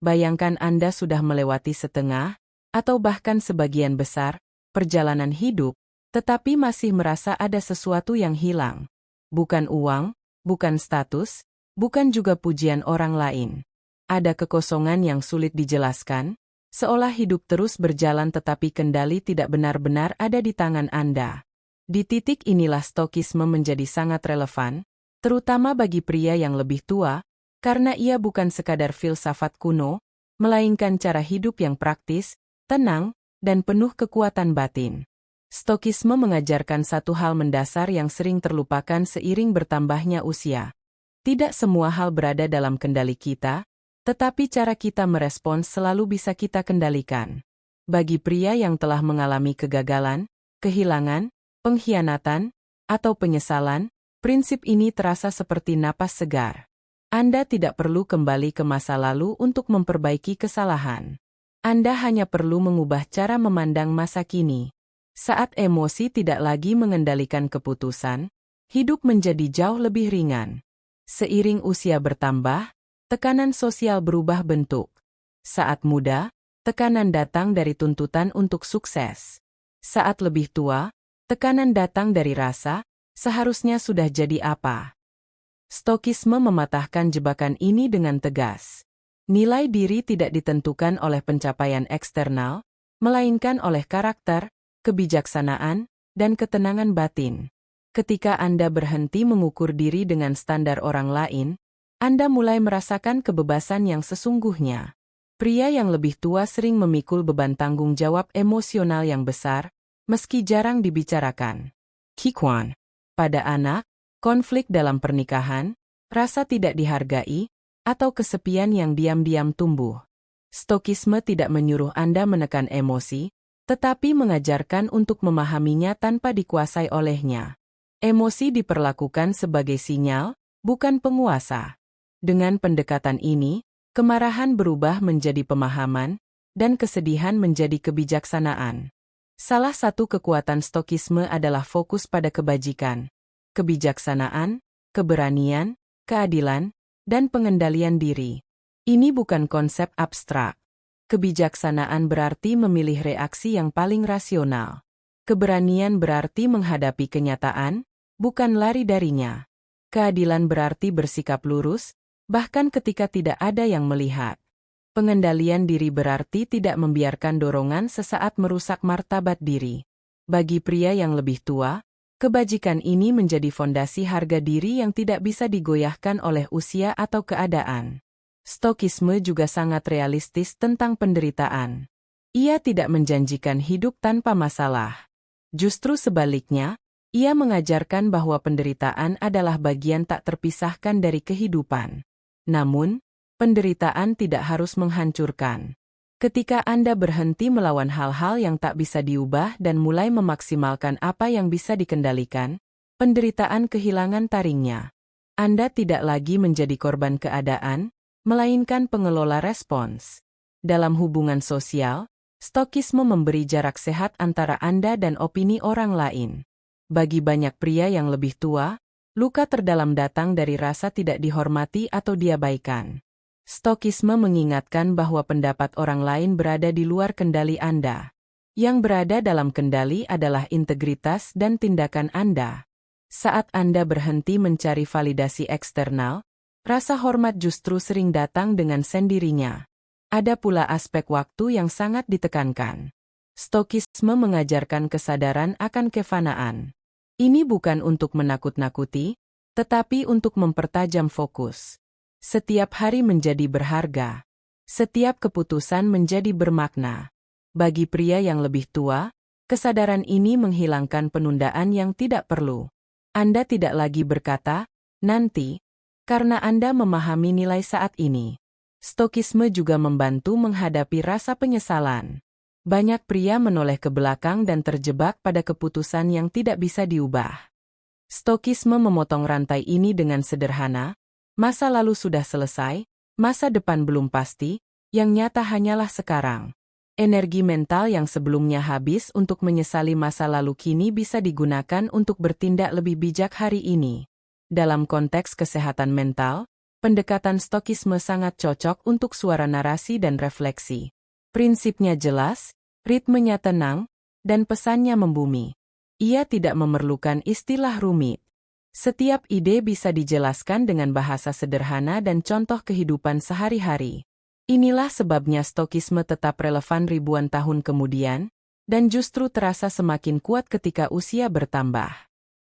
Bayangkan Anda sudah melewati setengah, atau bahkan sebagian besar, perjalanan hidup, tetapi masih merasa ada sesuatu yang hilang. Bukan uang, bukan status, bukan juga pujian orang lain. Ada kekosongan yang sulit dijelaskan, seolah hidup terus berjalan tetapi kendali tidak benar-benar ada di tangan Anda. Di titik inilah stokisme menjadi sangat relevan, terutama bagi pria yang lebih tua, karena ia bukan sekadar filsafat kuno, melainkan cara hidup yang praktis, tenang, dan penuh kekuatan batin. Stokisme mengajarkan satu hal mendasar yang sering terlupakan seiring bertambahnya usia. Tidak semua hal berada dalam kendali kita, tetapi cara kita merespons selalu bisa kita kendalikan. Bagi pria yang telah mengalami kegagalan, kehilangan, pengkhianatan, atau penyesalan, prinsip ini terasa seperti napas segar. Anda tidak perlu kembali ke masa lalu untuk memperbaiki kesalahan. Anda hanya perlu mengubah cara memandang masa kini. Saat emosi tidak lagi mengendalikan keputusan, hidup menjadi jauh lebih ringan. Seiring usia bertambah, tekanan sosial berubah bentuk. Saat muda, tekanan datang dari tuntutan untuk sukses. Saat lebih tua, tekanan datang dari rasa, seharusnya sudah jadi apa. Stokisme mematahkan jebakan ini dengan tegas. Nilai diri tidak ditentukan oleh pencapaian eksternal, melainkan oleh karakter, kebijaksanaan, dan ketenangan batin. Ketika Anda berhenti mengukur diri dengan standar orang lain, Anda mulai merasakan kebebasan yang sesungguhnya. Pria yang lebih tua sering memikul beban tanggung jawab emosional yang besar, meski jarang dibicarakan. Kikwan. Pada anak, konflik dalam pernikahan, rasa tidak dihargai, atau kesepian yang diam-diam tumbuh. Stokisme tidak menyuruh Anda menekan emosi, tetapi mengajarkan untuk memahaminya tanpa dikuasai olehnya. Emosi diperlakukan sebagai sinyal, bukan penguasa. Dengan pendekatan ini, kemarahan berubah menjadi pemahaman, dan kesedihan menjadi kebijaksanaan. Salah satu kekuatan stokisme adalah fokus pada kebajikan, kebijaksanaan, keberanian, keadilan, dan pengendalian diri. Ini bukan konsep abstrak. Kebijaksanaan berarti memilih reaksi yang paling rasional. Keberanian berarti menghadapi kenyataan, bukan lari darinya. Keadilan berarti bersikap lurus, bahkan ketika tidak ada yang melihat. Pengendalian diri berarti tidak membiarkan dorongan sesaat merusak martabat diri. Bagi pria yang lebih tua, kebajikan ini menjadi fondasi harga diri yang tidak bisa digoyahkan oleh usia atau keadaan. Stokisme juga sangat realistis tentang penderitaan. Ia tidak menjanjikan hidup tanpa masalah. Justru sebaliknya, ia mengajarkan bahwa penderitaan adalah bagian tak terpisahkan dari kehidupan. Namun, penderitaan tidak harus menghancurkan. Ketika Anda berhenti melawan hal-hal yang tak bisa diubah dan mulai memaksimalkan apa yang bisa dikendalikan, penderitaan kehilangan taringnya. Anda tidak lagi menjadi korban keadaan, melainkan pengelola respons. Dalam hubungan sosial, stokisme memberi jarak sehat antara Anda dan opini orang lain. Bagi banyak pria yang lebih tua, luka terdalam datang dari rasa tidak dihormati atau diabaikan. Stokisme mengingatkan bahwa pendapat orang lain berada di luar kendali Anda. Yang berada dalam kendali adalah integritas dan tindakan Anda. Saat Anda berhenti mencari validasi eksternal, rasa hormat justru sering datang dengan sendirinya. Ada pula aspek waktu yang sangat ditekankan. Stokisme mengajarkan kesadaran akan kefanaan. Ini bukan untuk menakut-nakuti, tetapi untuk mempertajam fokus. Setiap hari menjadi berharga. Setiap keputusan menjadi bermakna. Bagi pria yang lebih tua, kesadaran ini menghilangkan penundaan yang tidak perlu. Anda tidak lagi berkata, nanti, karena Anda memahami nilai saat ini. Stokisme juga membantu menghadapi rasa penyesalan. Banyak pria menoleh ke belakang dan terjebak pada keputusan yang tidak bisa diubah. Stokisme memotong rantai ini dengan sederhana. Masa lalu sudah selesai, masa depan belum pasti, yang nyata hanyalah sekarang. Energi mental yang sebelumnya habis untuk menyesali masa lalu kini bisa digunakan untuk bertindak lebih bijak hari ini. Dalam konteks kesehatan mental, Pendekatan Stokisme sangat cocok untuk suara narasi dan refleksi. Prinsipnya jelas, ritmenya tenang, dan pesannya membumi. Ia tidak memerlukan istilah rumit. Setiap ide bisa dijelaskan dengan bahasa sederhana dan contoh kehidupan sehari-hari. Inilah sebabnya Stokisme tetap relevan ribuan tahun kemudian, dan justru terasa semakin kuat ketika usia bertambah.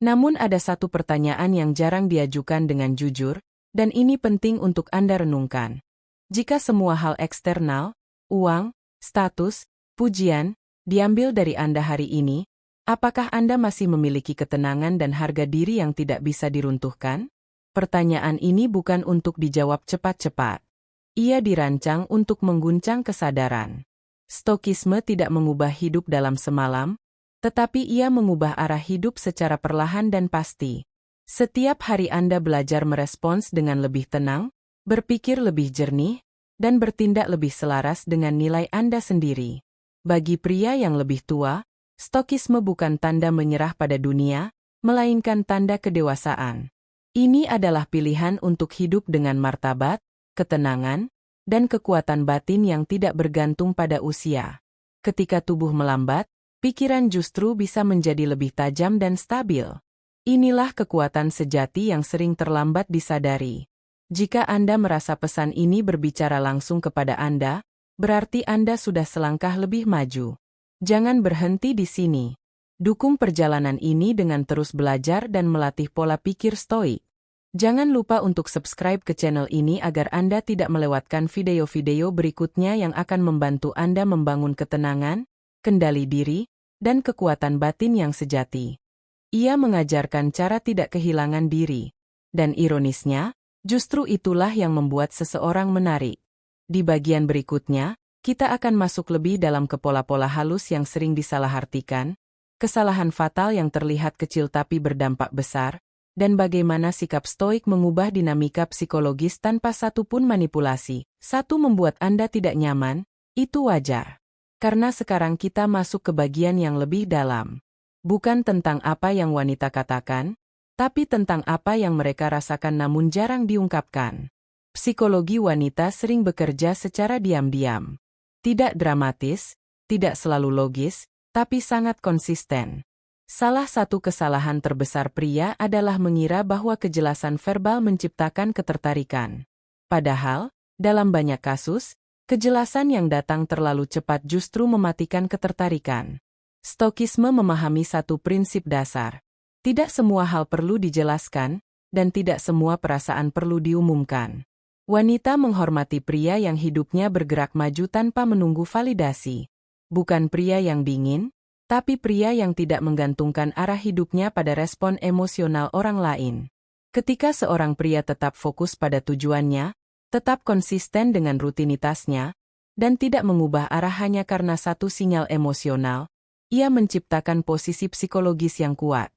Namun ada satu pertanyaan yang jarang diajukan dengan jujur, dan ini penting untuk Anda renungkan. Jika semua hal eksternal, uang, status, pujian, diambil dari Anda hari ini, apakah Anda masih memiliki ketenangan dan harga diri yang tidak bisa diruntuhkan? Pertanyaan ini bukan untuk dijawab cepat-cepat. Ia dirancang untuk mengguncang kesadaran. Stokisme tidak mengubah hidup dalam semalam, tetapi ia mengubah arah hidup secara perlahan dan pasti. Setiap hari Anda belajar merespons dengan lebih tenang, berpikir lebih jernih, dan bertindak lebih selaras dengan nilai Anda sendiri. Bagi pria yang lebih tua, Stokisme bukan tanda menyerah pada dunia, melainkan tanda kedewasaan. Ini adalah pilihan untuk hidup dengan martabat, ketenangan, dan kekuatan batin yang tidak bergantung pada usia. Ketika tubuh melambat, pikiran justru bisa menjadi lebih tajam dan stabil. Inilah kekuatan sejati yang sering terlambat disadari. Jika Anda merasa pesan ini berbicara langsung kepada Anda, berarti Anda sudah selangkah lebih maju. Jangan berhenti di sini. Dukung perjalanan ini dengan terus belajar dan melatih pola pikir stoik. Jangan lupa untuk subscribe ke channel ini agar Anda tidak melewatkan video-video berikutnya yang akan membantu Anda membangun ketenangan, kendali diri, dan kekuatan batin yang sejati. Ia mengajarkan cara tidak kehilangan diri. Dan ironisnya, justru itulah yang membuat seseorang menarik. Di bagian berikutnya, kita akan masuk lebih dalam ke pola-pola halus yang sering disalahartikan, kesalahan fatal yang terlihat kecil tapi berdampak besar, dan bagaimana sikap stoik mengubah dinamika psikologis tanpa satupun manipulasi. Satu membuat Anda tidak nyaman, itu wajar. Karena sekarang kita masuk ke bagian yang lebih dalam. Bukan tentang apa yang wanita katakan, tapi tentang apa yang mereka rasakan namun jarang diungkapkan. Psikologi wanita sering bekerja secara diam-diam. Tidak dramatis, tidak selalu logis, tapi sangat konsisten. Salah satu kesalahan terbesar pria adalah mengira bahwa kejelasan verbal menciptakan ketertarikan. Padahal, dalam banyak kasus, kejelasan yang datang terlalu cepat justru mematikan ketertarikan. Stokisme memahami satu prinsip dasar. Tidak semua hal perlu dijelaskan, dan tidak semua perasaan perlu diumumkan. Wanita menghormati pria yang hidupnya bergerak maju tanpa menunggu validasi. Bukan pria yang dingin, tapi pria yang tidak menggantungkan arah hidupnya pada respon emosional orang lain. Ketika seorang pria tetap fokus pada tujuannya, tetap konsisten dengan rutinitasnya, dan tidak mengubah arah hanya karena satu sinyal emosional, ia menciptakan posisi psikologis yang kuat.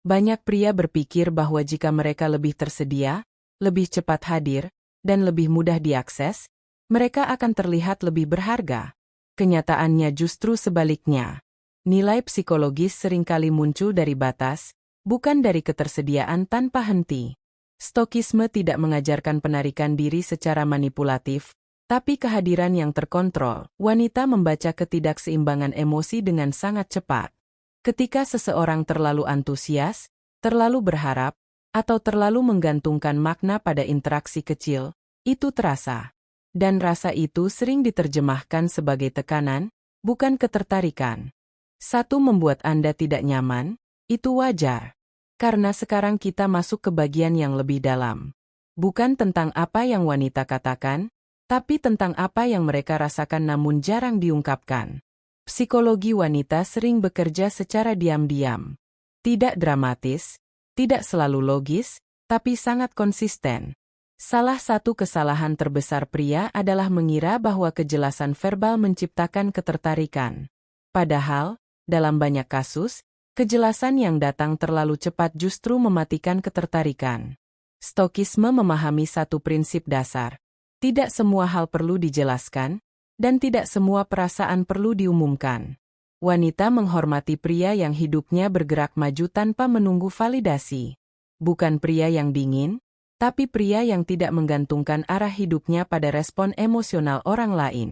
Banyak pria berpikir bahwa jika mereka lebih tersedia, lebih cepat hadir, dan lebih mudah diakses, mereka akan terlihat lebih berharga. Kenyataannya justru sebaliknya. Nilai psikologis seringkali muncul dari batas, bukan dari ketersediaan tanpa henti. Stokisme tidak mengajarkan penarikan diri secara manipulatif, tapi kehadiran yang terkontrol. Wanita membaca ketidakseimbangan emosi dengan sangat cepat. Ketika seseorang terlalu antusias, terlalu berharap, atau terlalu menggantungkan makna pada interaksi kecil, itu terasa. Dan rasa itu sering diterjemahkan sebagai tekanan, bukan ketertarikan. Satu membuat Anda tidak nyaman, itu wajar. Karena sekarang kita masuk ke bagian yang lebih dalam. Bukan tentang apa yang wanita katakan, tapi tentang apa yang mereka rasakan namun jarang diungkapkan. Psikologi wanita sering bekerja secara diam-diam. Tidak dramatis, tidak selalu logis, tapi sangat konsisten. Salah satu kesalahan terbesar pria adalah mengira bahwa kejelasan verbal menciptakan ketertarikan. Padahal, dalam banyak kasus, kejelasan yang datang terlalu cepat justru mematikan ketertarikan. Stokisme memahami satu prinsip dasar. Tidak semua hal perlu dijelaskan, dan tidak semua perasaan perlu diumumkan. Wanita menghormati pria yang hidupnya bergerak maju tanpa menunggu validasi. Bukan pria yang dingin, Tapi pria yang tidak menggantungkan arah hidupnya pada respon emosional orang lain.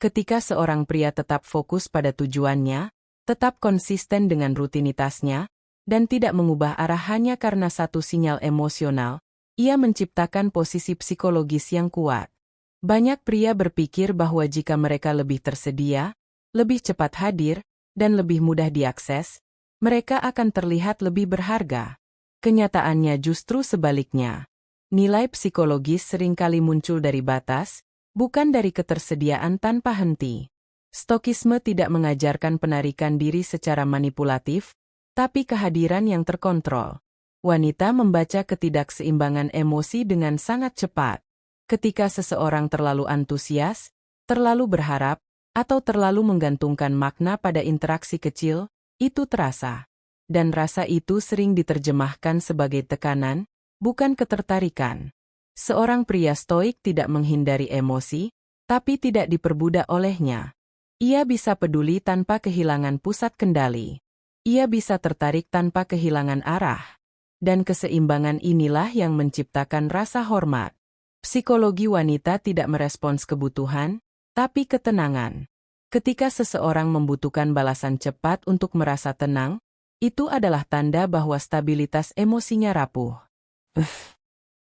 Ketika seorang pria tetap fokus pada tujuannya, tetap konsisten dengan rutinitasnya, dan tidak mengubah arah hanya karena satu sinyal emosional, ia menciptakan posisi psikologis yang kuat. Banyak pria berpikir bahwa jika mereka lebih tersedia, lebih cepat hadir, dan lebih mudah diakses, mereka akan terlihat lebih berharga. Kenyataannya justru sebaliknya. Nilai psikologis seringkali muncul dari batas, bukan dari ketersediaan tanpa henti. Stokisme tidak mengajarkan penarikan diri secara manipulatif, tapi kehadiran yang terkontrol. Wanita membaca ketidakseimbangan emosi dengan sangat cepat. Ketika seseorang terlalu antusias, terlalu berharap, atau terlalu menggantungkan makna pada interaksi kecil, itu terasa. Dan rasa itu sering diterjemahkan sebagai tekanan, bukan ketertarikan. Seorang pria stoik tidak menghindari emosi, tapi tidak diperbudak olehnya. Ia bisa peduli tanpa kehilangan pusat kendali. Ia bisa tertarik tanpa kehilangan arah. Dan keseimbangan inilah yang menciptakan rasa hormat. Psikologi wanita tidak merespons kebutuhan, tapi ketenangan. Ketika seseorang membutuhkan balasan cepat untuk merasa tenang, itu adalah tanda bahwa stabilitas emosinya rapuh.